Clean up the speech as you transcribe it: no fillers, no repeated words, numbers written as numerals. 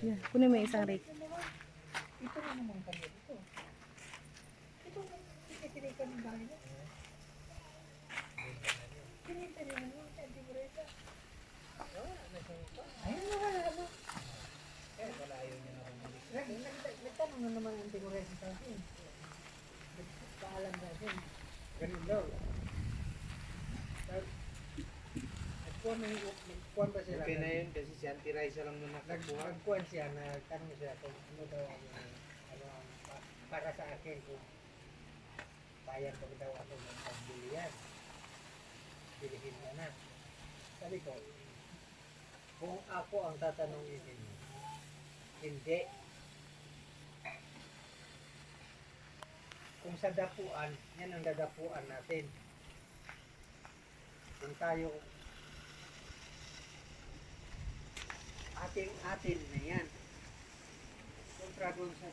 Yan, kunin mo yung isang rake. Ito na naman kami dito. Ito na, tinitirikan ng bahay na. Tinitirikan mo, hindi mo rin. Ayun na wala. Eh, wala yun yun ako. Nagtanong na naman ang Timores sa akin. Paalam na akin. Ganun daw. Nagkuhan ba sila? Okay na yun kasi si Auntie Raisa lang nung nakakuha. Nagkuhan siya, nagtanong siya kung ano daw ang para sa akin kung bayad ko daw ako ng pagbilihan. Bilihin mo na. Sabi ko, kung ako ang tatanungin ninyo, hindi. Kung sa dapuan, yan ang dadapuan natin. Kung tayo, atin na yan. Kontra dun sa